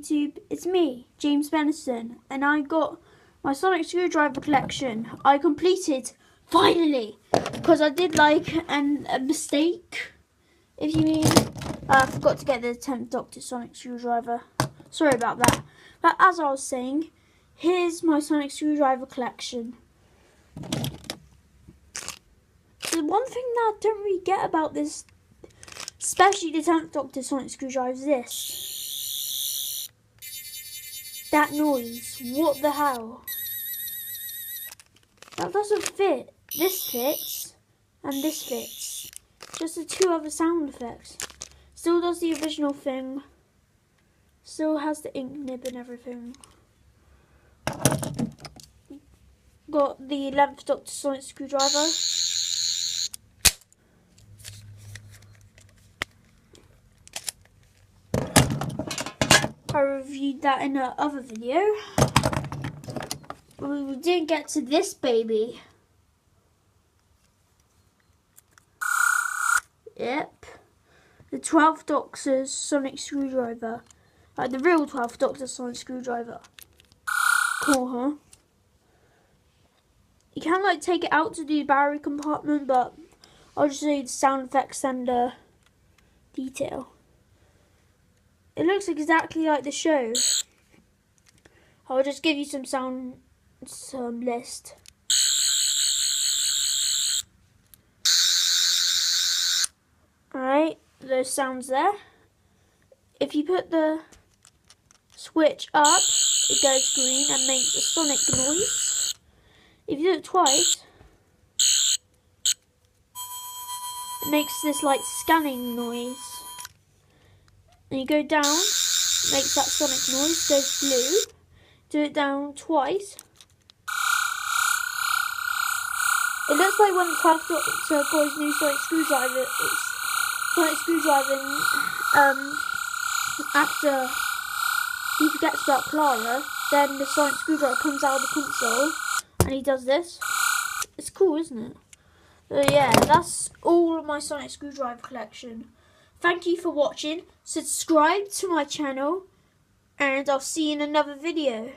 YouTube, it's me, James Benison, and I got my sonic screwdriver collection. I completed, finally, because I did like a mistake, if you mean. I forgot to get the 10th Doctor sonic screwdriver. Sorry about that. But as I was saying, here's my sonic screwdriver collection. The one thing that I don't really get about this, especially the 10th Doctor sonic screwdriver, is this. That noise. What the hell? That doesn't fit. This fits. And this fits. Just the two other sound effects. Still does the original thing. Still has the ink nib and everything. Got the 11th Doctor sonic screwdriver. I reviewed that in the other video. We didn't get to this baby. Yep. The 12th Doctor's sonic screwdriver. Like the real 12th Doctor sonic screwdriver. Cool, huh? You can like take it out to do the battery compartment, but I'll just show you the sound effects and detail. It looks exactly like the show. I'll just give you some list. Alright, those sounds there. If you put the switch up, it goes green and makes a sonic noise. If you do it twice, it makes this like scanning noise. And you go down, makes that sonic noise, goes blue. Do it down twice. It looks like when the 12th Doctor got his new sonic screwdriver, after he forgets about Clara, then the sonic screwdriver comes out of the console and he does this. It's cool, isn't it? So yeah, that's all of my sonic screwdriver collection. Thank you for watching. Subscribe to my channel and I'll see you in another video.